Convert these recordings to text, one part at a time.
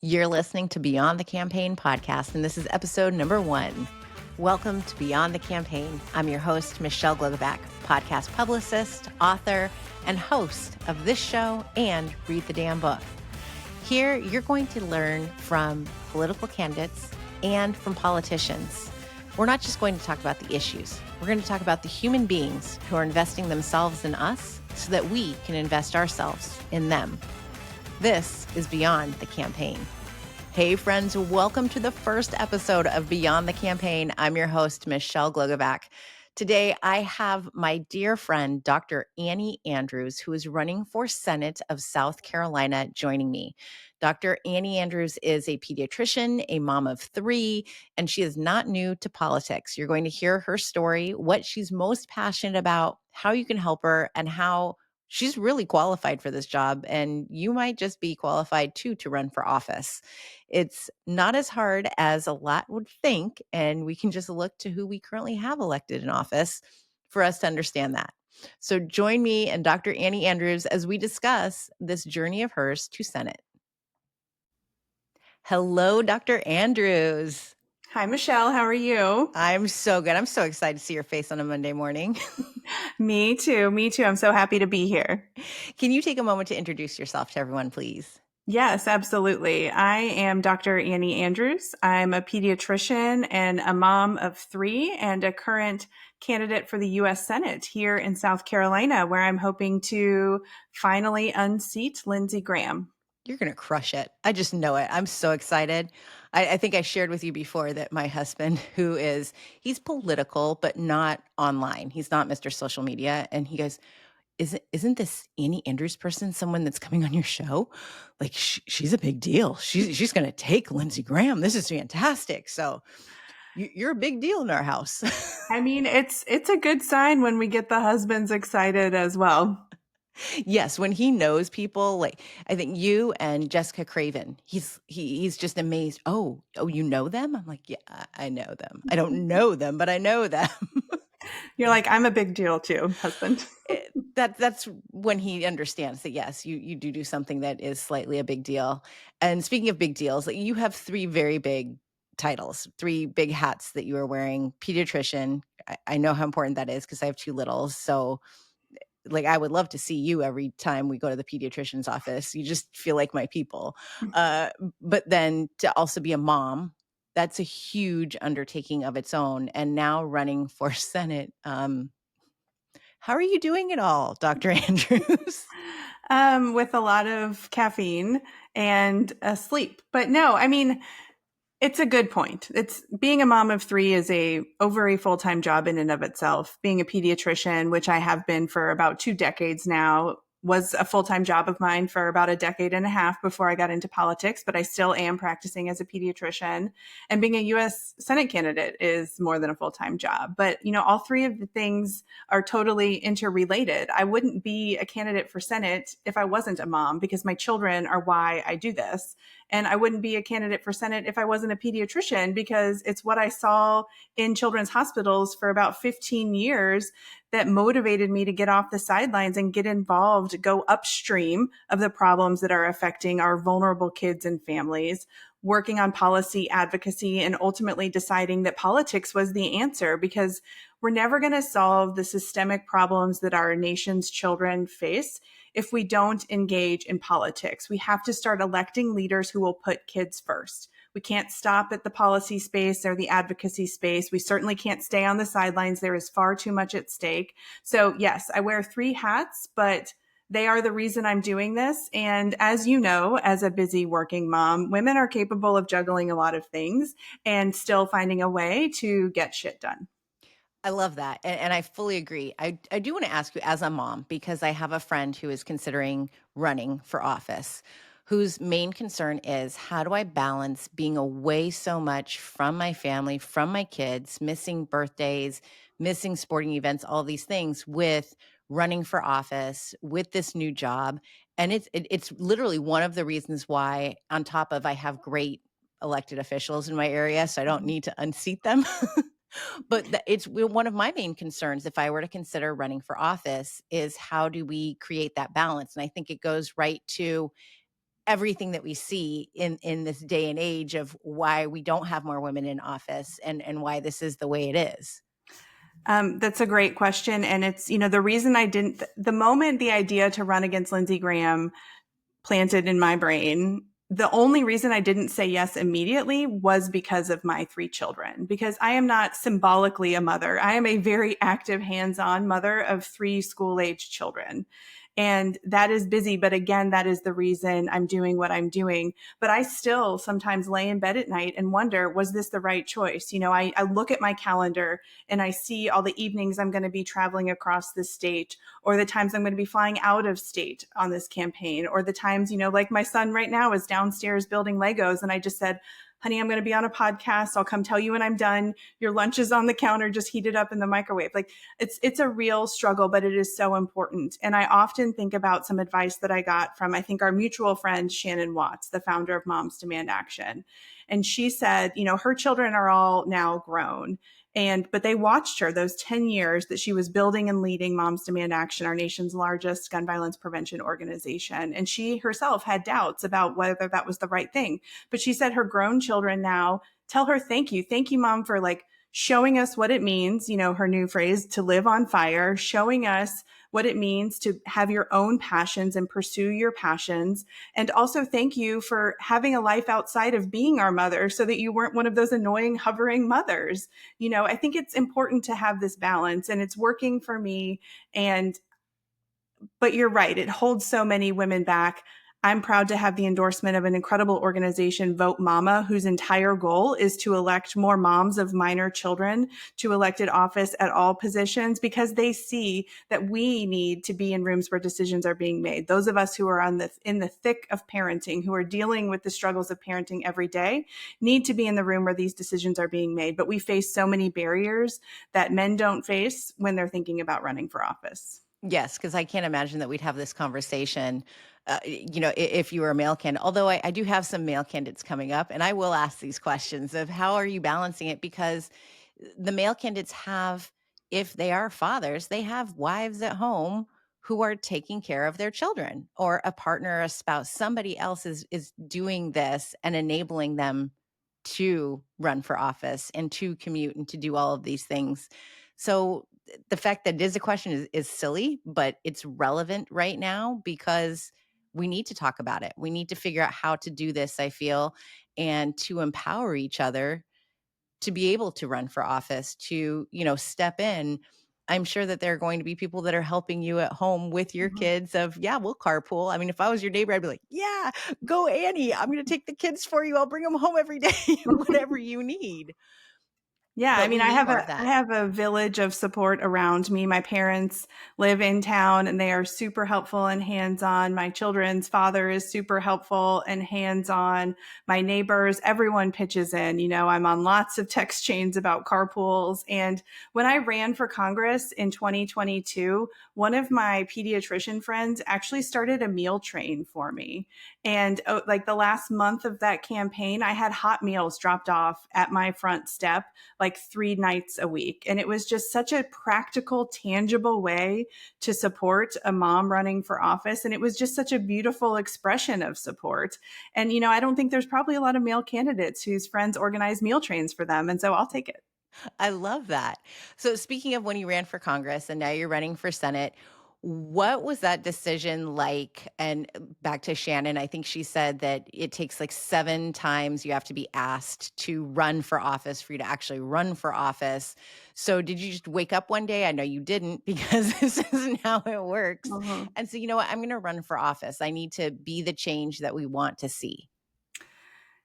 You're listening to Beyond the Campaign podcast, and this is episode number 1. Welcome to Beyond the Campaign. I'm your host, Michelle Glogovac, podcast publicist, author, and host of this show and Read the Damn Book. Here, you're going to learn from political candidates and from politicians. We're not just going to talk about the issues. We're going to talk about the human beings who are investing themselves in us so that we can invest ourselves in them. This is Beyond the Campaign. Hey friends, welcome to the first episode of Beyond the Campaign. I'm your host, Michelle Glogovac. Today, I have my dear friend, Dr. Annie Andrews, who is running for Senate of South Carolina, joining me. Dr. Annie Andrews is a pediatrician, a mom of 3, and she is not new to politics. You're going to hear her story, what she's most passionate about, how you can help her, and how she's really qualified for this job, and you might just be qualified too to run for office. It's not as hard as a lot would think, and we can just look to who we currently have elected in office for us to understand that. So join me and Dr. Annie Andrews as we discuss this journey of hers to Senate. Hello, Dr. Andrews. Hi, Michelle. How are you? I'm so good. I'm so excited to see your face on a Monday morning. Me too. Me too. I'm so happy to be here. Can you take a moment to introduce yourself to everyone, please? Yes, absolutely. I am Dr. Annie Andrews. I'm a pediatrician and a mom of 3 and a current candidate for the U.S. Senate here in South Carolina, where I'm hoping to finally unseat Lindsey Graham. You're going to crush it. I just know it. I'm so excited. I think I shared with you before that my husband, he's political, but not online. He's not Mr. Social Media. And he goes, isn't this Annie Andrews person someone that's coming on your show? Like, she's a big deal. She's going to take Lindsey Graham. This is fantastic. So you're a big deal in our house. I mean, it's a good sign when we get the husbands excited as well. Yes, when he knows people, like I think you and Jessica Craven, he's just amazed. Oh, you know them? I'm like, yeah, I know them. I don't know them, but I know them. You're like, I'm a big deal too, husband. That's when he understands that, yes, you do something that is slightly a big deal. And speaking of big deals, like you have 3 very big titles, 3 big hats that you are wearing. Pediatrician, I know how important that is because I have 2 littles. So like I would love to see you every time we go to the pediatrician's office. You just feel like my people. But then to also be a mom, that's a huge undertaking of its own. And now running for Senate. How are you doing it all, Dr. Andrews? With a lot of caffeine and sleep. But no, I mean, it's a good point. It's being a mom of 3 is over a full-time job in and of itself. Being a pediatrician, which I have been for about 2 decades now, was a full-time job of mine for about a decade and a half before I got into politics, but I still am practicing as a pediatrician. And being a U.S. Senate candidate is more than a full-time job. But, all 3 of the things are totally interrelated. I wouldn't be a candidate for Senate if I wasn't a mom, because my children are why I do this. And I wouldn't be a candidate for Senate if I wasn't a pediatrician, because it's what I saw in children's hospitals for about 15 years that motivated me to get off the sidelines and get involved, go upstream of the problems that are affecting our vulnerable kids and families, working on policy advocacy, and ultimately deciding that politics was the answer, because we're never going to solve the systemic problems that our nation's children face if we don't engage in politics. We have to start electing leaders who will put kids first. We can't stop at the policy space or the advocacy space. We certainly can't stay on the sidelines. There is far too much at stake. So yes, I wear 3 hats, but they are the reason I'm doing this. And as you know, as a busy working mom, women are capable of juggling a lot of things and still finding a way to get shit done. I love that. And I fully agree. I do want to ask you as a mom, because I have a friend who is considering running for office, whose main concern is, how do I balance being away so much from my family, from my kids, missing birthdays, missing sporting events, all these things, with running for office, with this new job. And it's literally one of the reasons why, on top of I have great elected officials in my area, so I don't need to unseat them. But it's one of my main concerns if I were to consider running for office is, how do we create that balance? And I think it goes right to everything that we see in this day and age of why we don't have more women in office and why this is the way it is? That's a great question. And it's, the reason the moment the idea to run against Lindsey Graham planted in my brain, the only reason I didn't say yes immediately was because of my 3 children, because I am not symbolically a mother. I am a very active, hands-on mother of 3 school-age children. And that is busy. But again, that is the reason I'm doing what I'm doing. But I still sometimes lay in bed at night and wonder, was this the right choice? I look at my calendar and I see all the evenings I'm going to be traveling across the state, or the times I'm going to be flying out of state on this campaign, or the times, like my son right now is downstairs building Legos. And I just said, honey, I'm going to be on a podcast. I'll come tell you when I'm done. Your lunch is on the counter. Just heat it up in the microwave. Like it's a real struggle, but it is so important. And I often think about some advice that I got from, I think, our mutual friend, Shannon Watts, the founder of Moms Demand Action. And she said, her children are all now grown. But they watched her those 10 years that she was building and leading Moms Demand Action, our nation's largest gun violence prevention organization. And she herself had doubts about whether that was the right thing. But she said her grown children now tell her, thank you. Thank you, Mom, for showing us what it means, her new phrase, to live on fire, showing us what it means to have your own passions and pursue your passions. And also thank you for having a life outside of being our mother so that you weren't one of those annoying hovering mothers. I think it's important to have this balance, and it's working for me. But you're right. It holds so many women back. I'm proud to have the endorsement of an incredible organization, Vote Mama, whose entire goal is to elect more moms of minor children to elected office at all positions, because they see that we need to be in rooms where decisions are being made. Those of us who are in the thick of parenting, who are dealing with the struggles of parenting every day, need to be in the room where these decisions are being made. But we face so many barriers that men don't face when they're thinking about running for office. Yes, because I can't imagine that we'd have this conversation, if you were a male candidate. Although I do have some male candidates coming up, and I will ask these questions of how are you balancing it? Because the male candidates have, if they are fathers, they have wives at home who are taking care of their children, or a partner, a spouse, somebody else is doing this and enabling them to run for office and to commute and to do all of these things. So the fact that it is a question is silly, but it's relevant right now because we need to talk about it. We need to figure out how to do this, I feel, and to empower each other to be able to run for office, to, step in. I'm sure that there are going to be people that are helping you at home with your kids of, yeah, we'll carpool. I mean, if I was your neighbor, I'd be like, yeah, go Annie. I'm going to take the kids for you. I'll bring them home every day, whatever you need. Yeah, I But mean, we I need have more of I that. have a village of support around me. My parents live in town and they are super helpful and hands-on. My children's father is super helpful and hands-on. My neighbors, everyone pitches in. I'm on lots of text chains about carpools. And when I ran for Congress in 2022, one of my pediatrician friends actually started a meal train for me. And the last month of that campaign, I had hot meals dropped off at my front step 3 nights a week. And it was just such a practical, tangible way to support a mom running for office. And it was just such a beautiful expression of support. And, I don't think there's probably a lot of male candidates whose friends organize meal trains for them. And so I'll take it. I love that. So speaking of when you ran for Congress and now you're running for Senate, what was that decision like? And back to Shannon, I think she said that it takes 7 times you have to be asked to run for office for you to actually run for office. So did you just wake up one day? I know you didn't, because this isn't how it works. Mhm. And so, you know what? I'm going to run for office. I need to be the change that we want to see.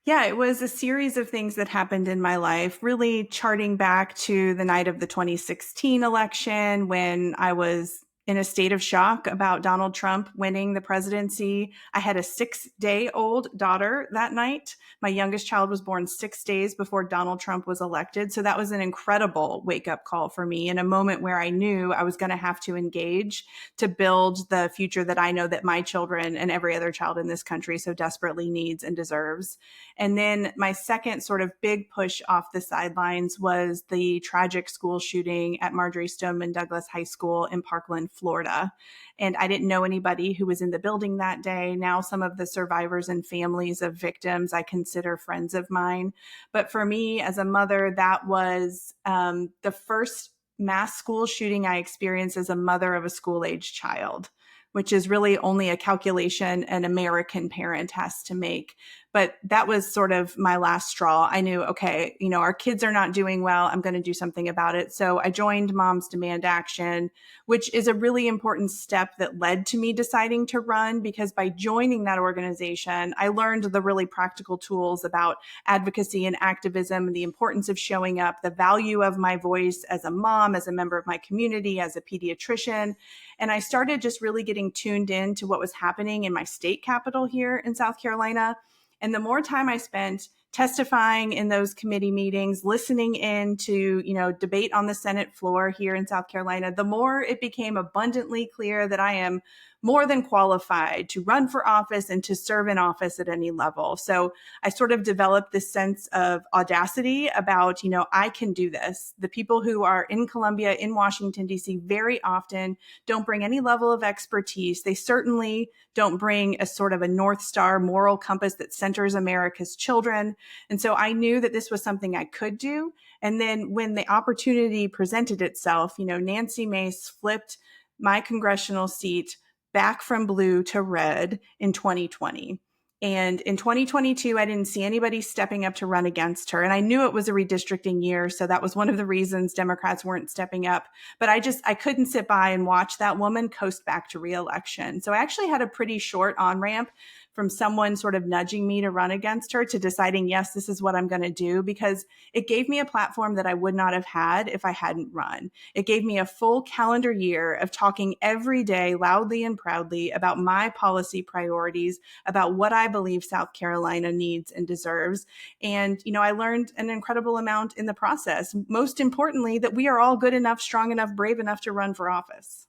Yeah, it was a series of things that happened in my life, really charting back to the night of the 2016 election when I was in a state of shock about Donald Trump winning the presidency. I had a 6-day-old daughter that night. My youngest child was born 6 days before Donald Trump was elected. So that was an incredible wake-up call for me, in a moment where I knew I was going to have to engage to build the future that I know that my children and every other child in this country so desperately needs and deserves. And then my second sort of big push off the sidelines was the tragic school shooting at Marjory Stoneman Douglas High School in Parkland, Florida. And I didn't know anybody who was in the building that day. Now, some of the survivors and families of victims I consider friends of mine. But for me as a mother, that was the first mass school shooting I experienced as a mother of a school-age child, which is really only a calculation an American parent has to make. But that was sort of my last straw. I knew, okay, our kids are not doing well. I'm going to do something about it. So I joined Moms Demand Action, which is a really important step that led to me deciding to run, because by joining that organization, I learned the really practical tools about advocacy and activism and the importance of showing up, the value of my voice as a mom, as a member of my community, as a pediatrician. And I started just really getting tuned in to what was happening in my state capital here in South Carolina. And the more time I spent testifying in those committee meetings, listening in to, debate on the Senate floor here in South Carolina, the more it became abundantly clear that I am more than qualified to run for office and to serve in office at any level. So I sort of developed this sense of audacity about, I can do this. The people who are in Columbia, in Washington, D.C., very often don't bring any level of expertise. They certainly don't bring a sort of a North Star moral compass that centers America's children. And so I knew that this was something I could do. And then when the opportunity presented itself, Nancy Mace flipped my congressional seat back from blue to red in 2020. And in 2022, I didn't see anybody stepping up to run against her. And I knew it was a redistricting year. So that was one of the reasons Democrats weren't stepping up. But I couldn't sit by and watch that woman coast back to reelection. So I actually had a pretty short on-ramp from someone sort of nudging me to run against her to deciding, yes, this is what I'm going to do, because it gave me a platform that I would not have had if I hadn't run. It gave me a full calendar year of talking every day loudly and proudly about my policy priorities, about what I believe South Carolina needs and deserves. And, I learned an incredible amount in the process. Most importantly, that we are all good enough, strong enough, brave enough to run for office.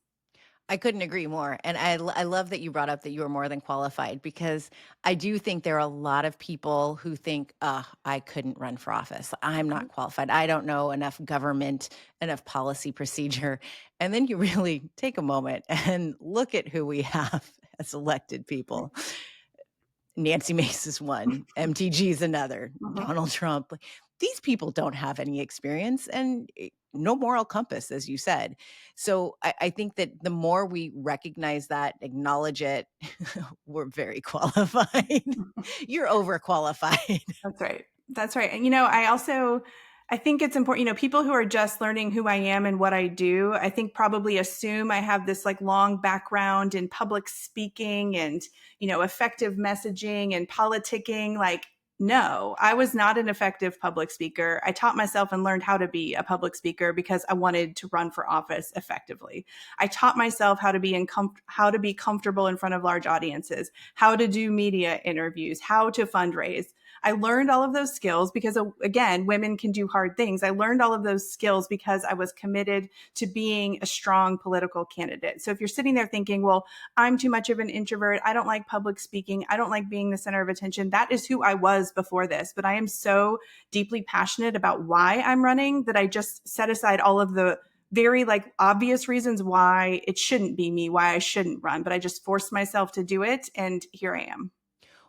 I couldn't agree more. And I love that you brought up that you were more than qualified, because I do think there are a lot of people who think, I couldn't run for office. I'm not qualified. I don't know enough government, enough policy procedure. And then you really take a moment and look at who we have as elected people. Nancy Mace is one, MTG is another, Donald Trump. These people don't have any experience and no moral compass, as you said. So I think that the more we recognize that, acknowledge it, we're very qualified. You're overqualified. That's right. And, I think it's important, people who are just learning who I am and what I do, I think probably assume I have this long background in public speaking and, effective messaging and politicking. No, I was not an effective public speaker. I taught myself and learned how to be a public speaker because I wanted to run for office effectively. I taught myself how to be comfortable in front of large audiences, how to do media interviews, how to fundraise. I learned all of those skills because, again, women can do hard things. I learned all of those skills because I was committed to being a strong political candidate. So if you're sitting there thinking, well, I'm too much of an introvert, I don't like public speaking, I don't like being the center of attention, that is who I was before this. But I am so deeply passionate about why I'm running that I just set aside all of the very obvious reasons why it shouldn't be me, why I shouldn't run. But I just forced myself to do it. And here I am.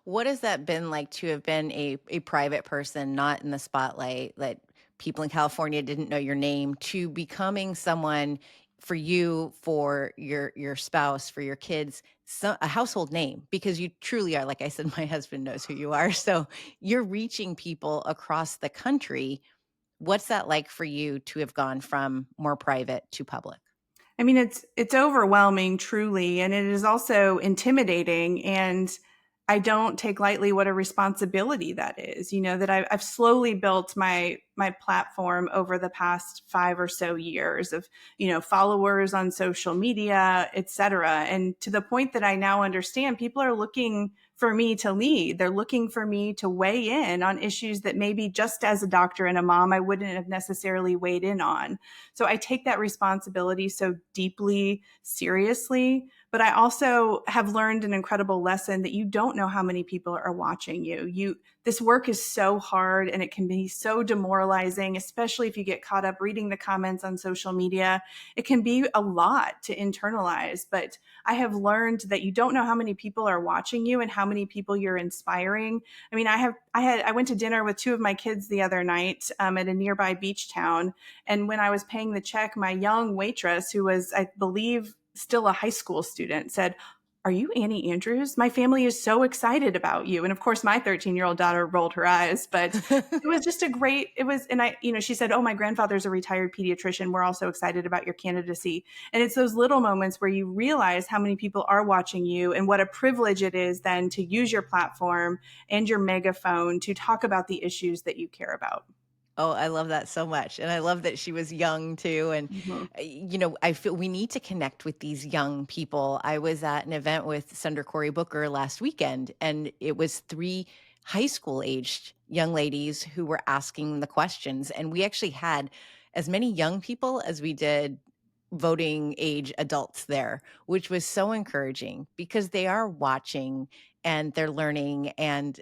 What has that been like to have been a private person, not in the spotlight, that people in California didn't know your name, to becoming someone for you, for your spouse, for your kids, a household name, because you truly are, like I said, my husband knows who you are. So you're reaching people across the country. What's that like for you to have gone from more private to public? I mean, it's overwhelming, truly, and it is also intimidating. And I don't take lightly what a responsibility that is. That I've slowly built my platform over the past 5 or so years of followers on social media, et cetera, and to the point that I now understand people are looking for me to lead. They're looking for me to weigh in on issues that maybe just as a doctor and a mom, I wouldn't have necessarily weighed in on. So I take that responsibility so deeply seriously. But I also have learned an incredible lesson that you don't know how many people are watching you. This work is so hard and it can be so demoralizing, especially if you get caught up reading the comments on social media. It can be a lot to internalize, but I have learned that you don't know how many people are watching you and how many people you're inspiring. I mean, I went to dinner with two of my kids the other night at a nearby beach town. And when I was paying the check, my young waitress, who was, I believe, still a high school student, said, "Are you Annie Andrews? My family is so excited about you." And of course, my 13-year-old daughter rolled her eyes, but it was just and she said, "Oh, my grandfather's a retired pediatrician. We're also excited about your candidacy." And it's those little moments where you realize how many people are watching you and what a privilege it is then to use your platform and your megaphone to talk about the issues that you care about. Oh, I love that so much. And I love that she was young too. And, Mhm. I feel we need to connect with these young people. I was at an event with Senator Cory Booker last weekend, and it was three high school aged young ladies who were asking the questions. And we actually had as many young people as we did voting age adults there, which was so encouraging because they are watching and they're learning. And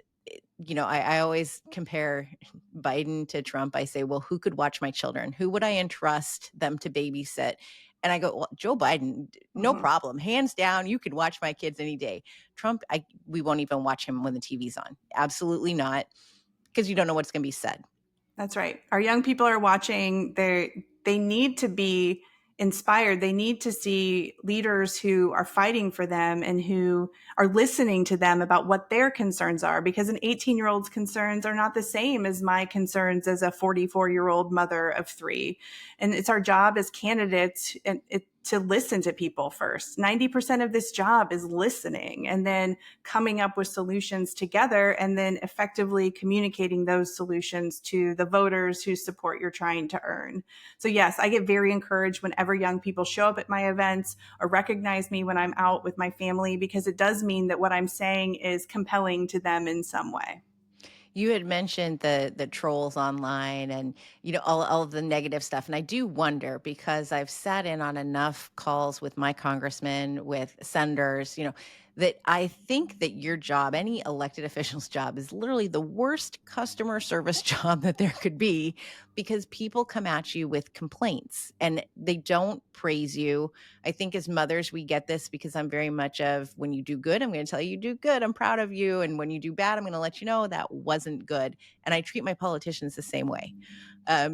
I always compare Biden to Trump. I say, well, who could watch my children? Who would I entrust them to babysit? And I go, well, Joe Biden, no Mhm. problem. Hands down, you could watch my kids any day. Trump, we won't even watch him when the TV's on. Absolutely not, because you don't know what's going to be said. That's right. Our young people are watching. They need to be inspired. They need to see leaders who are fighting for them and who are listening to them about what their concerns are, because an 18-year-old's concerns are not the same as my concerns as a 44-year-old mother of three. And it's our job as candidates to listen to people first. 90% of this job is listening and then coming up with solutions together and then effectively communicating those solutions to the voters whose support you're trying to earn. So yes, I get very encouraged whenever young people show up at my events or recognize me when I'm out with my family, because it does mean that what I'm saying is compelling to them in some way. You had mentioned the trolls online and all of the negative stuff, and I do wonder because I've sat in on enough calls with my congressmen, with senators, that I think that your job, any elected official's job, is literally the worst customer service job that there could be, because people come at you with complaints and they don't praise you. I think as mothers, we get this because I'm very much of, when you do good, I'm going to tell you do good. I'm proud of you. And when you do bad, I'm going to let you know that wasn't good. And I treat my politicians the same way.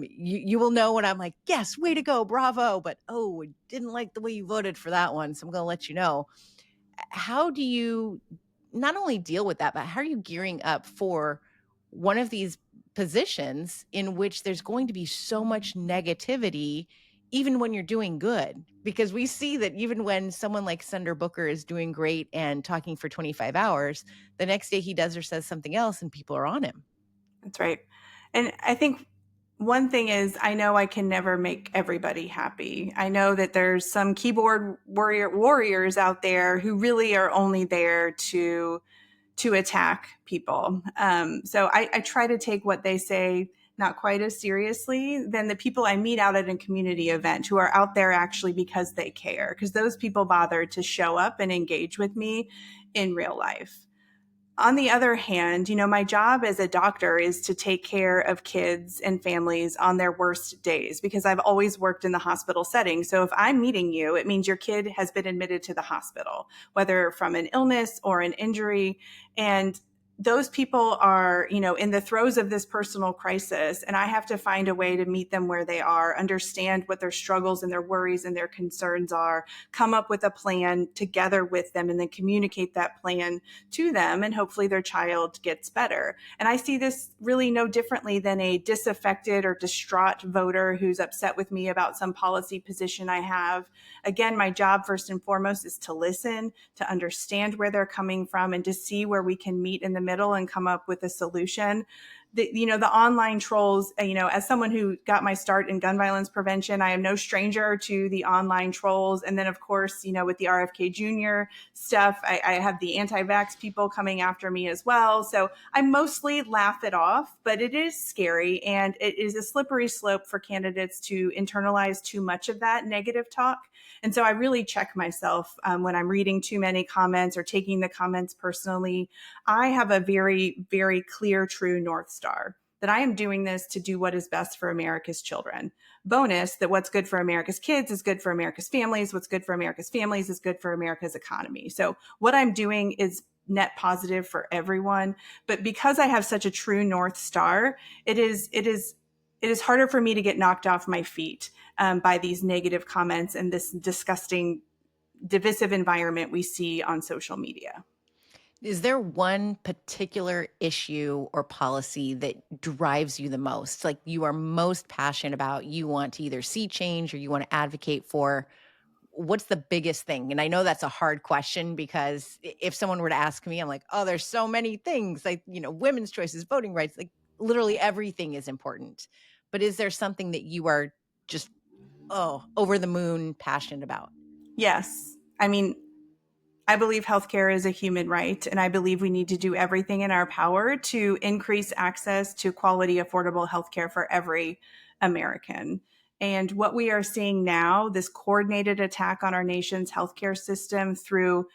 You will know when I'm like, yes, way to go, bravo. But oh, I didn't like the way you voted for that one. So I'm going to let you know. How do you not only deal with that, but how are you gearing up for one of these positions in which there's going to be so much negativity, even when you're doing good? Because we see that even when someone like Senator Booker is doing great and talking for 25 hours, the next day he does or says something else and people are on him. That's right. And I think one thing is, I know I can never make everybody happy. I know that there's some keyboard warriors out there who really are only there to attack people. So I try to take what they say not quite as seriously than the people I meet out at a community event who are out there actually because they care, because those people bother to show up and engage with me in real life. On the other hand, my job as a doctor is to take care of kids and families on their worst days, because I've always worked in the hospital setting. So if I'm meeting you, it means your kid has been admitted to the hospital, whether from an illness or an injury. And those people are, in the throes of this personal crisis, and I have to find a way to meet them where they are, understand what their struggles and their worries and their concerns are, come up with a plan together with them, and then communicate that plan to them, and hopefully their child gets better. And I see this really no differently than a disaffected or distraught voter who's upset with me about some policy position I have. Again, my job first and foremost is to listen, to understand where they're coming from, and to see where we can meet in the middle and come up with a solution. The online trolls, as someone who got my start in gun violence prevention, I am no stranger to the online trolls. And then, of course, with the RFK Jr. stuff, I have the anti-vax people coming after me as well. So I mostly laugh it off, but it is scary. And it is a slippery slope for candidates to internalize too much of that negative talk. And so I really check myself when I'm reading too many comments or taking the comments personally. I have a very, very clear, true North Star that I am doing this to do what is best for America's children. Bonus that what's good for America's kids is good for America's families. What's good for America's families is good for America's economy. So what I'm doing is net positive for everyone. But because I have such a true North Star, it is harder for me to get knocked off my feet by these negative comments and this disgusting, divisive environment we see on social media. Is there one particular issue or policy that drives you the most? Like you are most passionate about, you want to either see change or you want to advocate for? What's the biggest thing? And I know that's a hard question because if someone were to ask me, I'm like, oh, there's so many things, like, women's choices, voting rights, like literally everything is important. But is there something that you are just, over the moon passionate about? Yes. I mean, I believe healthcare is a human right, and I believe we need to do everything in our power to increase access to quality, affordable healthcare for every American. And what we are seeing now, this coordinated attack on our nation's healthcare system through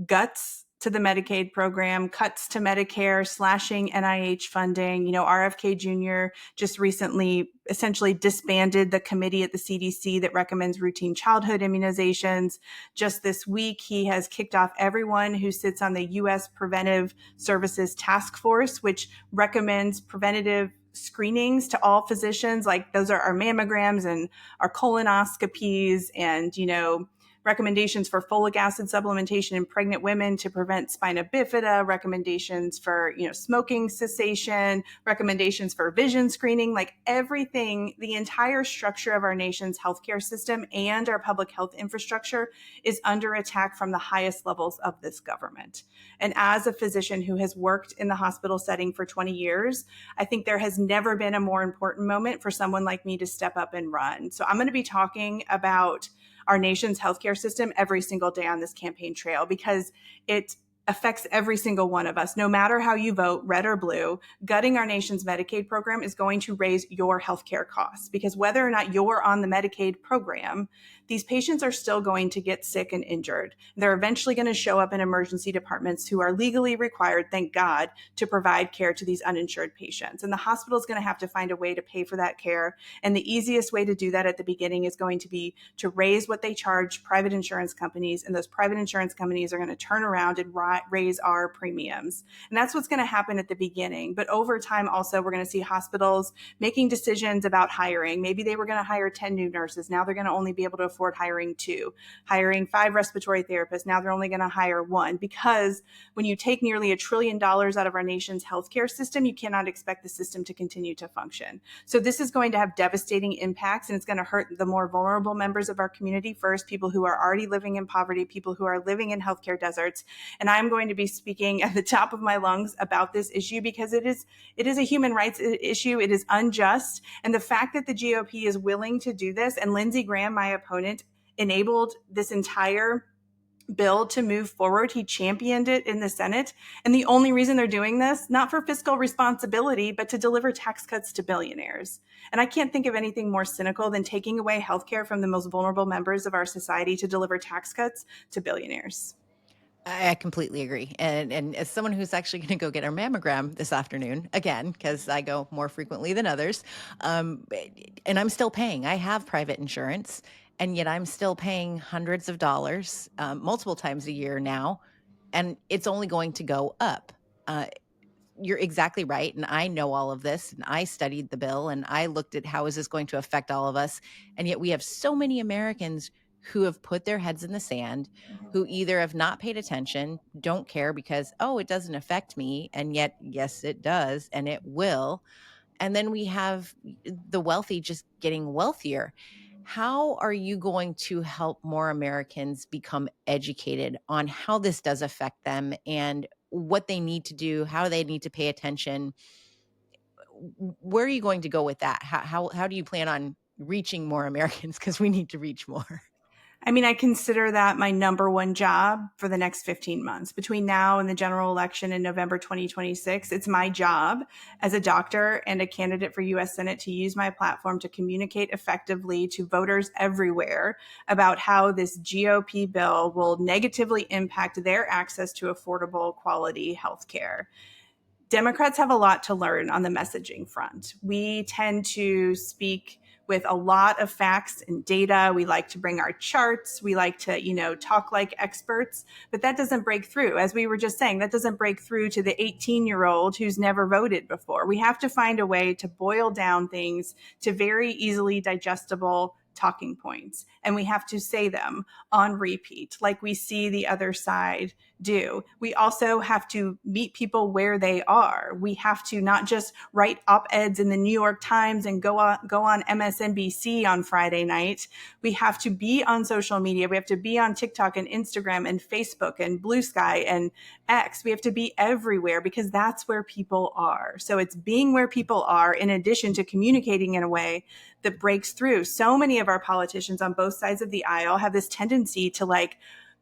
guts to the Medicaid program, cuts to Medicare, slashing NIH funding. RFK Jr. just recently essentially disbanded the committee at the CDC that recommends routine childhood immunizations. Just this week, he has kicked off everyone who sits on the U.S. Preventive Services Task Force, which recommends preventative screenings to all physicians. Like those are our mammograms and our colonoscopies and, recommendations for folic acid supplementation in pregnant women to prevent spina bifida, recommendations for, smoking cessation, recommendations for vision screening, like everything, the entire structure of our nation's healthcare system and our public health infrastructure is under attack from the highest levels of this government. And as a physician who has worked in the hospital setting for 20 years, I think there has never been a more important moment for someone like me to step up and run. So I'm going to be talking about our nation's healthcare system every single day on this campaign trail because it affects every single one of us. No matter how you vote, red or blue, gutting our nation's Medicaid program is going to raise your healthcare costs because whether or not you're on the Medicaid program, these patients are still going to get sick and injured. They're eventually going to show up in emergency departments who are legally required, thank God, to provide care to these uninsured patients. And the hospital is going to have to find a way to pay for that care. And the easiest way to do that at the beginning is going to be to raise what they charge private insurance companies. And those private insurance companies are going to turn around and raise our premiums. And that's what's going to happen at the beginning. But over time, also, we're going to see hospitals making decisions about hiring. Maybe they were going to hire 10 new nurses. Now they're going to only be able to afford hiring 2, hiring 5 respiratory therapists. Now they're only going to hire 1 because when you take nearly $1 trillion out of our nation's healthcare system, you cannot expect the system to continue to function. So this is going to have devastating impacts and it's going to hurt the more vulnerable members of our community first, people who are already living in poverty, people who are living in healthcare deserts. And I'm going to be speaking at the top of my lungs about this issue because it is a human rights issue. It is unjust. And the fact that the GOP is willing to do this, and Lindsey Graham, my opponent, enabled this entire bill to move forward. He championed it in the Senate. And the only reason they're doing this, not for fiscal responsibility, but to deliver tax cuts to billionaires. And I can't think of anything more cynical than taking away healthcare from the most vulnerable members of our society to deliver tax cuts to billionaires. I completely agree. And as someone who's actually going to go get a mammogram this afternoon, again, because I go more frequently than others, and I'm still paying. I have private insurance, and yet I'm still paying hundreds of dollars multiple times a year now, and it's only going to go up. You're exactly right. And I know all of this, and I studied the bill, and I looked at how is this going to affect all of us. And yet we have so many Americans who have put their heads in the sand, who either have not paid attention, don't care because, oh, it doesn't affect me. And yet, yes, it does, and it will. And then we have the wealthy just getting wealthier. How are you going to help more Americans become educated on how this does affect them and what they need to do, how they need to pay attention. Where are you going to go with that? How do you plan on reaching more Americans? Because we need to reach more. I mean, I consider that my number one job for the next 15 months. Between now and the general election in November 2026, it's my job as a doctor and a candidate for US Senate to use my platform to communicate effectively to voters everywhere about how this GOP bill will negatively impact their access to affordable, quality health care. Democrats have a lot to learn on the messaging front. We tend to speak with a lot of facts and data. We like to bring our charts. We like to, talk like experts, but that doesn't break through. As we were just saying, that doesn't break through to the 18-year-old who's never voted before. We have to find a way to boil down things to very easily digestible talking points. And we have to say them on repeat, like we see the other side do. We also have to meet people where they are. We have to not just write op-eds in the New York Times and go on MSNBC on Friday night. We have to be on social media. We have to be on TikTok and Instagram and Facebook and Blue Sky and X. We have to be everywhere because that's where people are. So it's being where people are in addition to communicating in a way that breaks through. So many of our politicians on both sides of the aisle have this tendency to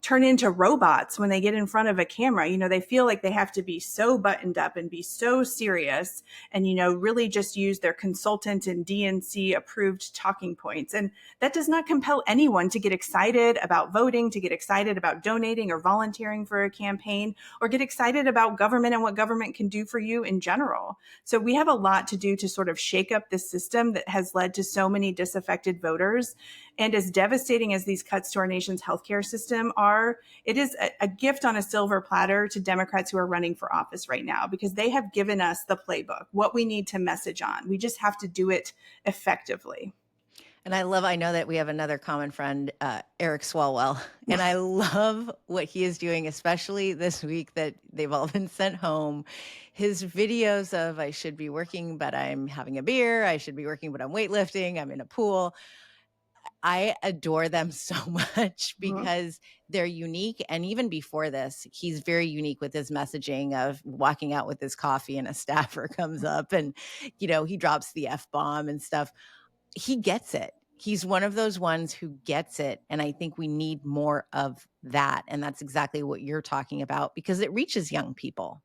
turn into robots when they get in front of a camera. They feel like they have to be so buttoned up and be so serious and, really just use their consultant and DNC approved talking points. And that does not compel anyone to get excited about voting, to get excited about donating or volunteering for a campaign, or get excited about government and what government can do for you in general. So we have a lot to do to sort of shake up this system that has led to so many disaffected voters. And as devastating as these cuts to our nation's healthcare system are, it is a gift on a silver platter to Democrats who are running for office right now, because they have given us the playbook, what we need to message on. We just have to do it effectively. And I know that we have another common friend, Eric Swalwell, and I love what he is doing, especially this week that they've all been sent home. His videos of I should be working, but I'm having a beer. I should be working, but I'm weightlifting. I'm in a pool. I adore them so much because they're unique. And even before this, he's very unique with his messaging of walking out with his coffee and a staffer comes up and, he drops the F-bomb and stuff. He gets it. He's one of those ones who gets it. And I think we need more of that. And that's exactly what you're talking about because it reaches young people.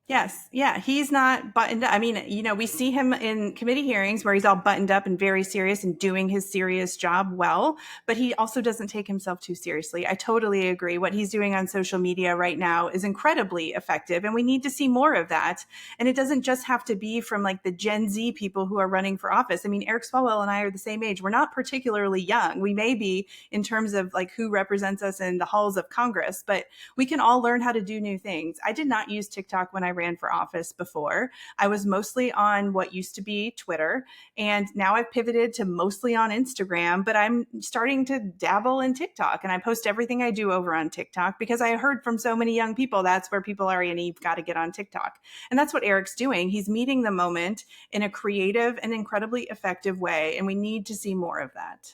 Yes. Yeah. He's not buttoned up. I mean, we see him in committee hearings where he's all buttoned up and very serious and doing his serious job well, but he also doesn't take himself too seriously. I totally agree. What he's doing on social media right now is incredibly effective, and we need to see more of that. And it doesn't just have to be from the Gen Z people who are running for office. I mean, Eric Swalwell and I are the same age. We're not particularly young. We may be in terms of who represents us in the halls of Congress, but we can all learn how to do new things. I did not use TikTok when I ran for office before. I was mostly on what used to be Twitter, and now I've pivoted to mostly on Instagram, but I'm starting to dabble in TikTok, and I post everything I do over on TikTok because I heard from so many young people that's where people are, and you've got to get on TikTok. And that's what Eric's doing. He's meeting the moment in a creative and incredibly effective way, and we need to see more of that.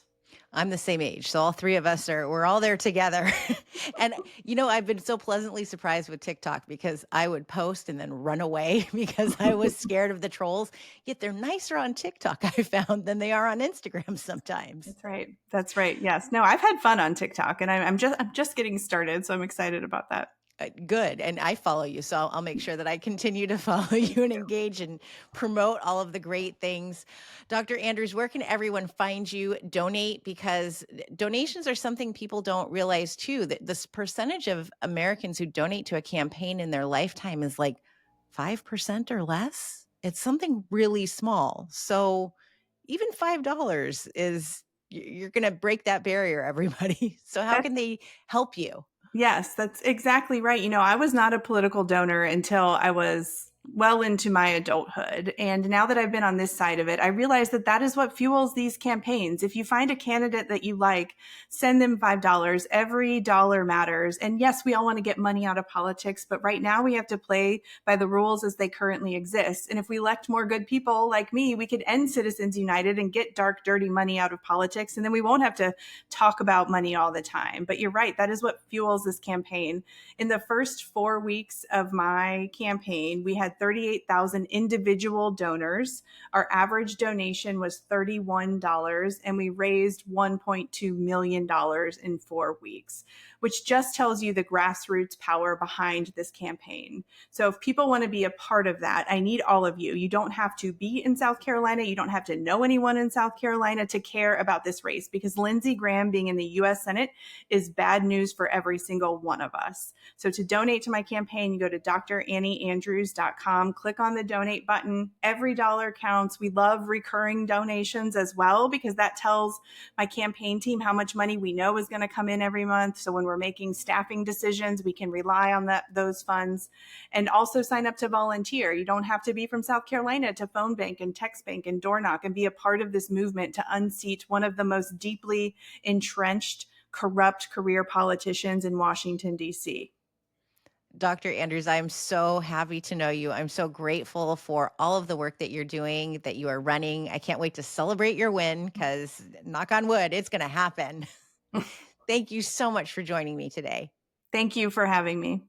I'm the same age. So all three of us we're all there together. And, I've been so pleasantly surprised with TikTok because I would post and then run away because I was scared of the trolls. Yet they're nicer on TikTok, I found, than they are on Instagram sometimes. That's right. That's right. Yes. No, I've had fun on TikTok, and I'm just getting started. So I'm excited about that. Good. And I follow you. So I'll make sure that I continue to follow you and engage and promote all of the great things. Dr. Andrews, where can everyone find you? Donate, because donations are something people don't realize too, that this percentage of Americans who donate to a campaign in their lifetime is 5% or less. It's something really small. So even $5 is, you're going to break that barrier, everybody. So how can they help you? Yes, that's exactly right. I was not a political donor until I was well into my adulthood. And now that I've been on this side of it, I realize that that is what fuels these campaigns. If you find a candidate that you like, send them $5. Every dollar matters. And yes, we all want to get money out of politics, but right now we have to play by the rules as they currently exist. And if we elect more good people like me, we could end Citizens United and get dark, dirty money out of politics. And then we won't have to talk about money all the time. But you're right. That is what fuels this campaign. In the first 4 weeks of my campaign, we had 38,000 individual donors. Our average donation was $31, and we raised $1.2 million in 4 weeks, which just tells you the grassroots power behind this campaign. So if people want to be a part of that, I need all of you. You don't have to be in South Carolina. You don't have to know anyone in South Carolina to care about this race, because Lindsey Graham being in the U.S. Senate is bad news for every single one of us. So to donate to my campaign, you go to drannieandrews.com, click on the donate button. Every dollar counts. We love recurring donations as well, because that tells my campaign team how much money we know is going to come in every month. So when we're making staffing decisions, we can rely on those funds. And also sign up to volunteer. You don't have to be from South Carolina to phone bank and text bank and door knock and be a part of this movement to unseat one of the most deeply entrenched, corrupt career politicians in Washington, D.C. Dr. Andrews, I'm so happy to know you. I'm so grateful for all of the work that you're doing, that you are running. I can't wait to celebrate your win, because knock on wood, it's going to happen. Thank you so much for joining me today. Thank you for having me.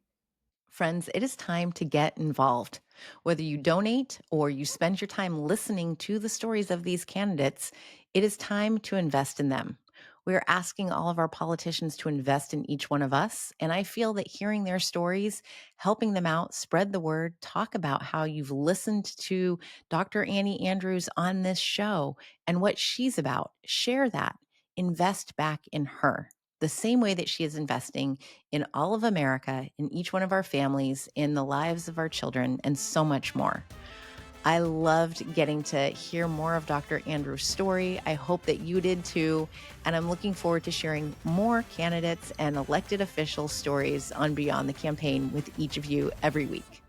Friends, it is time to get involved. Whether you donate or you spend your time listening to the stories of these candidates, it is time to invest in them. We are asking all of our politicians to invest in each one of us, and I feel that hearing their stories, helping them out, spread the word, talk about how you've listened to Dr. Annie Andrews on this show and what she's about, share that, invest back in her, the same way that she is investing in all of America, in each one of our families, in the lives of our children, and so much more. I loved getting to hear more of Dr. Andrews' story. I hope that you did too. And I'm looking forward to sharing more candidates and elected official stories on Beyond the Campaign with each of you every week.